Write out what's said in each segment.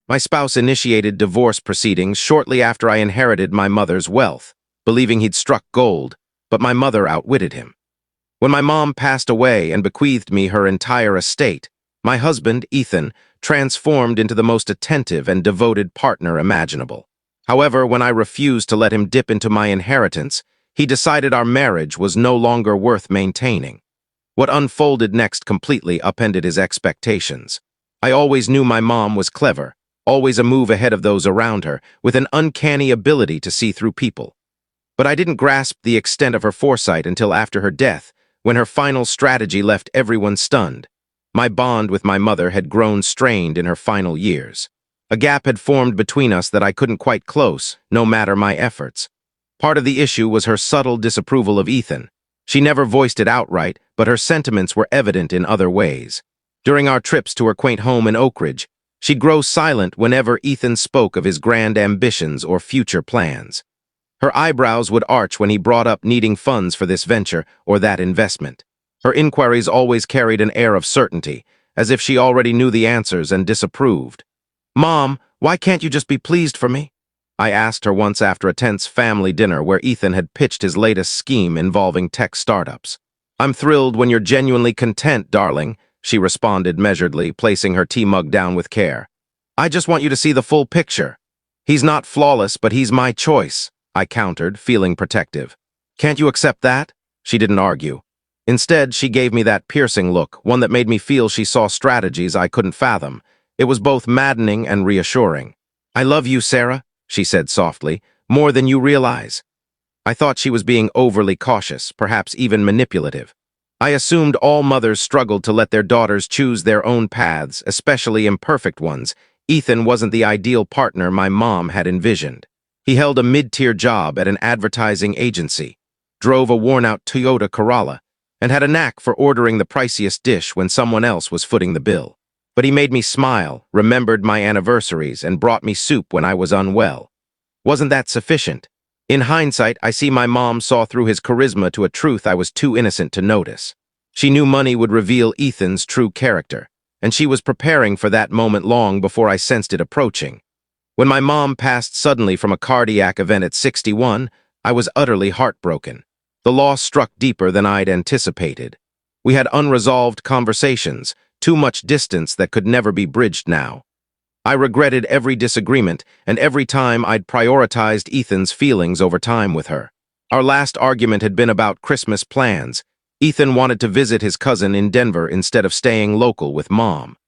My spouse initiated divorce proceedings shortly after I inherited my mother's wealth, believing he'd struck gold, but my mother outwitted him. When my mom passed away and bequeathed me her entire estate, my husband, Ethan, transformed into the most attentive and devoted partner imaginable. However, when I refused to let him dip into my inheritance, he decided our marriage was no longer worth maintaining. What unfolded next completely upended his expectations. I always knew my mom was clever, always a move ahead of those around her, with an uncanny ability to see through people. But I didn't grasp the extent of her foresight until after her death, when her final strategy left everyone stunned. My bond with my mother had grown strained in her final years. A gap had formed between us that I couldn't quite close, no matter my efforts. Part of the issue was her subtle disapproval of Ethan. She never voiced it outright, but her sentiments were evident in other ways. During our trips to her quaint home in Oak Ridge, she'd grow silent whenever Ethan spoke of his grand ambitions or future plans. Her eyebrows would arch when he brought up needing funds for this venture or that investment. Her inquiries always carried an air of certainty, as if she already knew the answers and disapproved. "Mom, why can't you just be pleased for me?" I asked her once after a tense family dinner where Ethan had pitched his latest scheme involving tech startups. "I'm thrilled when you're genuinely content, darling," she responded measuredly, placing her tea mug down with care. "I just want you to see the full picture. He's not flawless, but he's my choice," I countered, feeling protective. "Can't you accept that?" She didn't argue. Instead, she gave me that piercing look, one that made me feel she saw strategies I couldn't fathom. It was both maddening and reassuring. "I love you, Sarah," she said softly, "more than you realize." I thought she was being overly cautious, perhaps even manipulative. I assumed all mothers struggled to let their daughters choose their own paths, especially imperfect ones. Ethan wasn't the ideal partner my mom had envisioned. He held a mid-tier job at an advertising agency, drove a worn-out Toyota Corolla, and had a knack for ordering the priciest dish when someone else was footing the bill. But he made me smile, remembered my anniversaries, and brought me soup when I was unwell. Wasn't that sufficient? In hindsight, I see my mom saw through his charisma to a truth I was too innocent to notice. She knew money would reveal Ethan's true character, and she was preparing for that moment long before I sensed it approaching. When my mom passed suddenly from a cardiac event at 61, I was utterly heartbroken. The loss struck deeper than I'd anticipated. We had unresolved conversations, too much distance that could never be bridged now. I regretted every disagreement and every time I'd prioritized Ethan's feelings over time with her. Our last argument had been about Christmas plans. Ethan wanted to visit his cousin in Denver instead of staying local with Mom.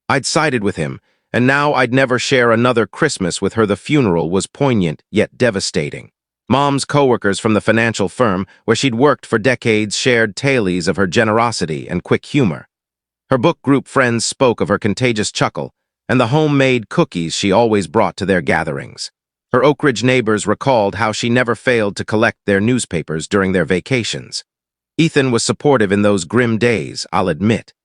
I'd sided with him, and now I'd never share another Christmas with her. The funeral was poignant yet devastating. Mom's coworkers from the financial firm where she'd worked for decades shared tales of her generosity and quick humor. Her book group friends spoke of her contagious chuckle and the homemade cookies she always brought to their gatherings. Her Oak Ridge neighbors recalled how she never failed to collect their newspapers during their vacations. Ethan was supportive in those grim days, I'll admit.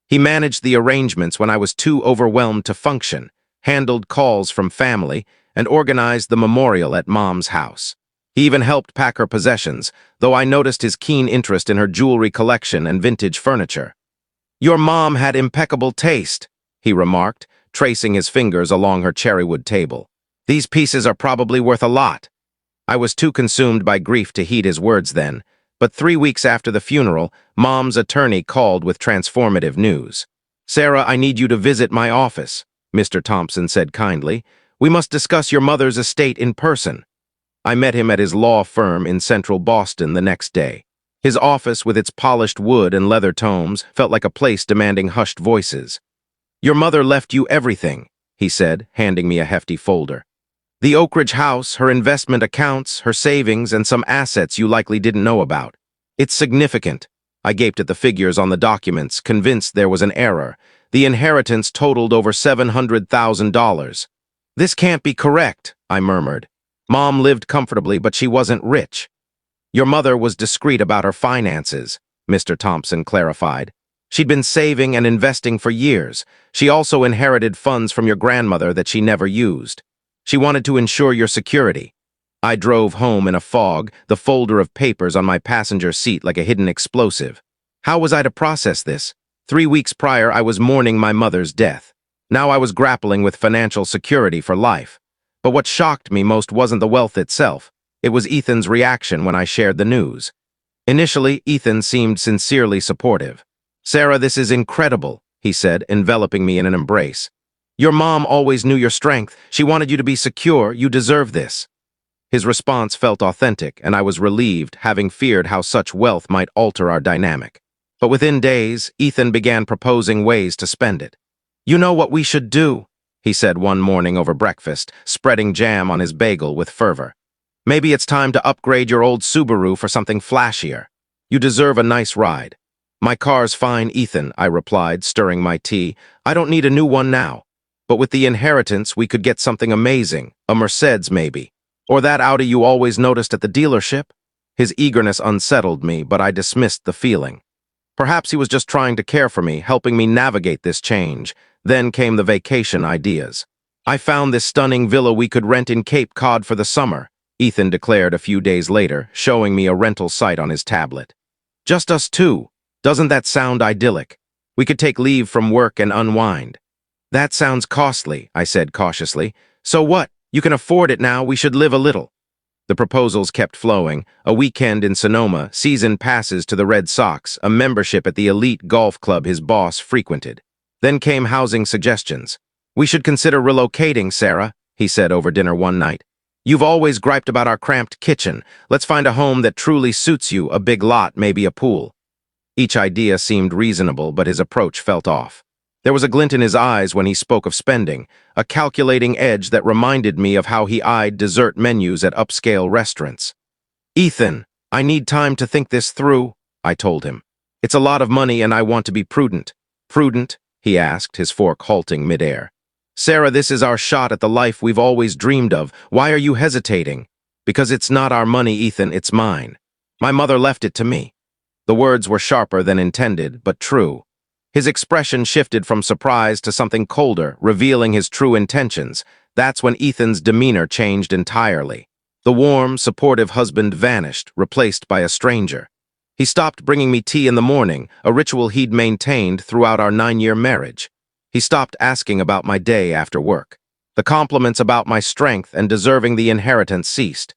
He managed the arrangements when I was too overwhelmed to function, handled calls from family, and organized the memorial at Mom's house. He even helped pack her possessions, though I noticed his keen interest in her jewelry collection and vintage furniture. "Your mom had impeccable taste," he remarked, tracing his fingers along her cherrywood table. "These pieces are probably worth a lot." I was too consumed by grief to heed his words then, but 3 weeks after the funeral, Mom's attorney called with transformative news. "Sarah, I need you to visit my office," Mr. Thompson said kindly. "We must discuss your mother's estate in person." I met him at his law firm in central Boston the next day. His office, with its polished wood and leather tomes, felt like a place demanding hushed voices. "Your mother left you everything," he said, handing me a hefty folder. "The Oak Ridge house, her investment accounts, her savings, and some assets you likely didn't know about. It's significant." I gaped at the figures on the documents, convinced there was an error. The inheritance totaled over $700,000. "This can't be correct," I murmured. "Mom lived comfortably, but she wasn't rich." "Your mother was discreet about her finances," Mr. Thompson clarified. "She'd been saving and investing for years. She also inherited funds from your grandmother that she never used. She wanted to ensure your security." I drove home in a fog, the folder of papers on my passenger seat like a hidden explosive. How was I to process this? 3 weeks prior, I was mourning my mother's death. Now I was grappling with financial security for life. But what shocked me most wasn't the wealth itself. It was Ethan's reaction when I shared the news. Initially, Ethan seemed sincerely supportive. "Sarah, this is incredible," he said, enveloping me in an embrace. "Your mom always knew your strength. She wanted you to be secure. You deserve this." His response felt authentic, and I was relieved, having feared how such wealth might alter our dynamic. But within days, Ethan began proposing ways to spend it. "You know what we should do," he said one morning over breakfast, spreading jam on his bagel with fervor. "Maybe it's time to upgrade your old Subaru for something flashier. You deserve a nice ride." "My car's fine, Ethan," I replied, stirring my tea. "I don't need a new one now. But with the inheritance, we could get something amazing, a Mercedes maybe. Or that Audi you always noticed at the dealership?" His eagerness unsettled me, but I dismissed the feeling. Perhaps he was just trying to care for me, helping me navigate this change. Then came the vacation ideas. "I found this stunning villa we could rent in Cape Cod for the summer," Ethan declared a few days later, showing me a rental site on his tablet. "Just us two. Doesn't that sound idyllic? We could take leave from work and unwind." "That sounds costly," I said cautiously. "So what? You can afford it now. We should live a little." The proposals kept flowing: a weekend in Sonoma, season passes to the Red Sox, a membership at the elite golf club his boss frequented. Then came housing suggestions. "We should consider relocating, Sarah," he said over dinner one night. "You've always griped about our cramped kitchen. Let's find a home that truly suits you, a big lot, maybe a pool." Each idea seemed reasonable, but his approach felt off. There was a glint in his eyes when he spoke of spending, a calculating edge that reminded me of how he eyed dessert menus at upscale restaurants. "Ethan, I need time to think this through," I told him. "It's a lot of money and I want to be prudent." "Prudent?" he asked, his fork halting midair. "Sarah, this is our shot at the life we've always dreamed of. Why are you hesitating?" "Because it's not our money, Ethan, it's mine. My mother left it to me." The words were sharper than intended, but true. His expression shifted from surprise to something colder, revealing his true intentions. That's when Ethan's demeanor changed entirely. The warm, supportive husband vanished, replaced by a stranger. He stopped bringing me tea in the morning, a ritual he'd maintained throughout our 9-year marriage. He stopped asking about my day after work. The compliments about my strength and deserving the inheritance ceased.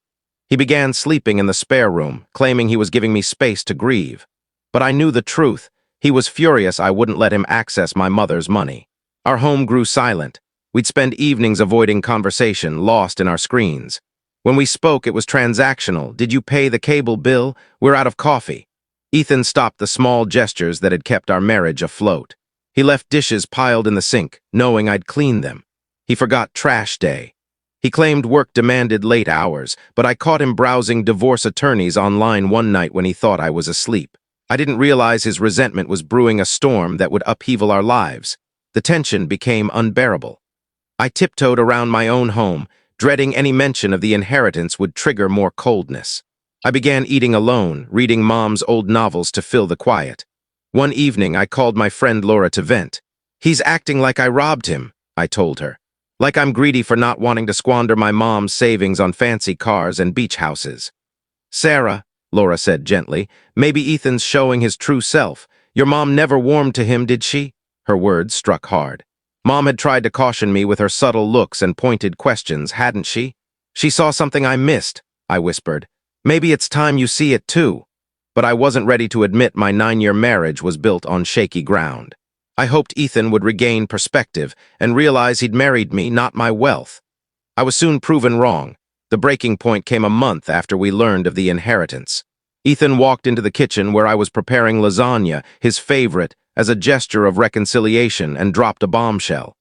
He began sleeping in the spare room, claiming he was giving me space to grieve. But I knew the truth. He was furious I wouldn't let him access my mother's money. Our home grew silent. We'd spend evenings avoiding conversation, lost in our screens. When we spoke, it was transactional. "Did you pay the cable bill? We're out of coffee." Ethan stopped the small gestures that had kept our marriage afloat. He left dishes piled in the sink, knowing I'd clean them. He forgot trash day. He claimed work demanded late hours, but I caught him browsing divorce attorneys online one night when he thought I was asleep. I didn't realize his resentment was brewing a storm that would upheaval our lives. The tension became unbearable. I tiptoed around my own home, dreading any mention of the inheritance would trigger more coldness. I began eating alone, reading Mom's old novels to fill the quiet. One evening, I called my friend Laura to vent. "He's acting like I robbed him," I told her. "Like I'm greedy for not wanting to squander my mom's savings on fancy cars and beach houses." "Sarah," Laura said gently, "maybe Ethan's showing his true self. Your mom never warmed to him, did she?" Her words struck hard. Mom had tried to caution me with her subtle looks and pointed questions, hadn't she? "She saw something I missed," I whispered. "Maybe it's time you see it too." But I wasn't ready to admit my 9-year marriage was built on shaky ground. I hoped Ethan would regain perspective and realize he'd married me, not my wealth. I was soon proven wrong. The breaking point came a month after we learned of the inheritance. Ethan walked into the kitchen where I was preparing lasagna, his favorite, as a gesture of reconciliation, and dropped a bombshell.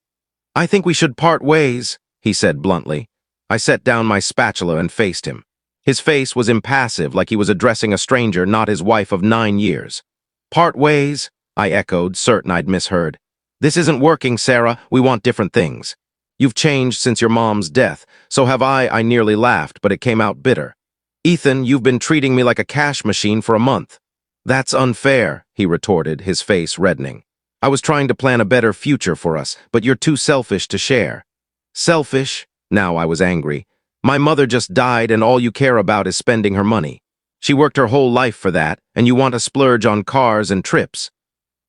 "I think we should part ways," he said bluntly. I set down my spatula and faced him. His face was impassive, like he was addressing a stranger, not his wife of 9 years. "Part ways?" I echoed, certain I'd misheard. "This isn't working, Sarah. We want different things. You've changed since your mom's death. So have I nearly laughed, but it came out bitter. "Ethan, you've been treating me like a cash machine for a month." "That's unfair," he retorted, his face reddening. "I was trying to plan a better future for us, but you're too selfish to share." "Selfish?" Now I was angry. "My mother just died and all you care about is spending her money. She worked her whole life for that, and you want to splurge on cars and trips.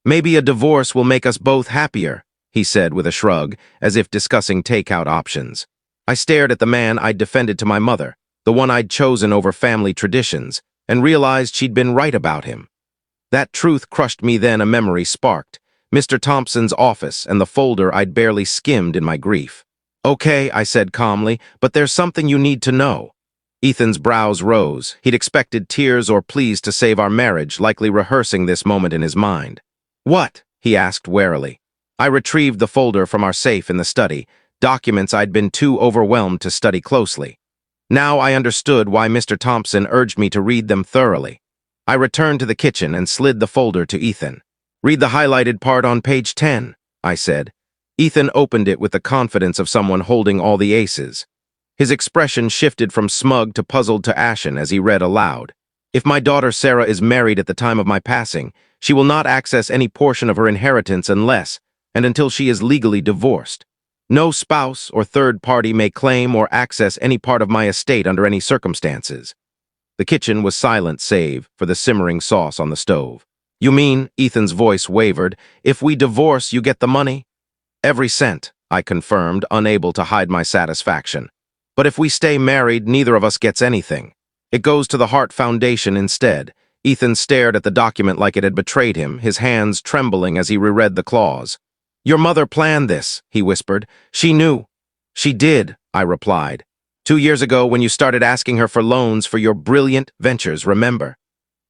Maybe a divorce will make us both happier." he said with a shrug, as if discussing takeout options. I stared at the man I'd defended to my mother, the one I'd chosen over family traditions, and realized she'd been right about him. That truth crushed me then. A memory sparked. Mr. Thompson's office and the folder I'd barely skimmed in my grief. "Okay," I said calmly, "but there's something you need to know." Ethan's brows rose. He'd expected tears or pleas to save our marriage, likely rehearsing this moment in his mind. "What?" he asked warily. I retrieved the folder from our safe in the study, documents I'd been too overwhelmed to study closely. Now I understood why Mr. Thompson urged me to read them thoroughly. I returned to the kitchen and slid the folder to Ethan. "Read the highlighted part on page 10, I said. Ethan opened it with the confidence of someone holding all the aces. His expression shifted from smug to puzzled to ashen as he read aloud. "If my daughter Sarah is married at the time of my passing, she will not access any portion of her inheritance unless and until she is legally divorced. No spouse or third party may claim or access any part of my estate under any circumstances." The kitchen was silent save for the simmering sauce on the stove. "You mean," Ethan's voice wavered, "if we divorce, you get the money?" "Every cent," I confirmed, unable to hide my satisfaction. "But if we stay married, neither of us gets anything. It goes to the Hart Foundation instead." Ethan stared at the document like it had betrayed him, his hands trembling as he reread the clause. "Your mother planned this," he whispered. "She knew." "She did," I replied. "2 years ago when you started asking her for loans for your brilliant ventures, remember?"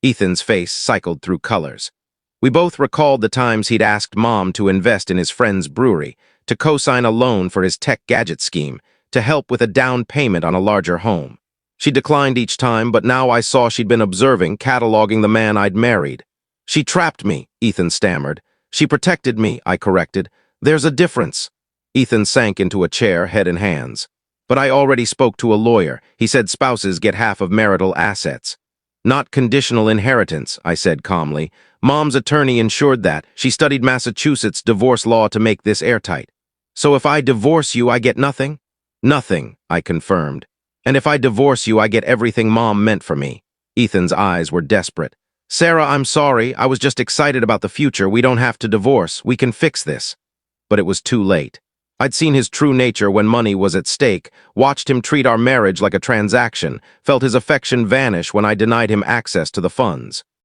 Ethan's face cycled through colors. We both recalled the times he'd asked Mom to invest in his friend's brewery, to co-sign a loan for his tech gadget scheme, to help with a down payment on a larger home. She declined each time, but now I saw she'd been observing, cataloging the man I'd married. "She trapped me," Ethan stammered. "She protected me," I corrected. "There's a difference." Ethan sank into a chair, head in hands. "But I already spoke to a lawyer. He said spouses get half of marital assets." "Not conditional inheritance," I said calmly. "Mom's attorney ensured that. She studied Massachusetts divorce law to make this airtight." "So if I divorce you, I get nothing?" "Nothing," I confirmed. "And if I divorce you, I get everything Mom meant for me." Ethan's eyes were desperate. "Sarah, I'm sorry. I was just excited about the future. We don't have to divorce. We can fix this." But it was too late. I'd seen his true nature when money was at stake, watched him treat our marriage like a transaction, felt his affection vanish when I denied him access to the funds.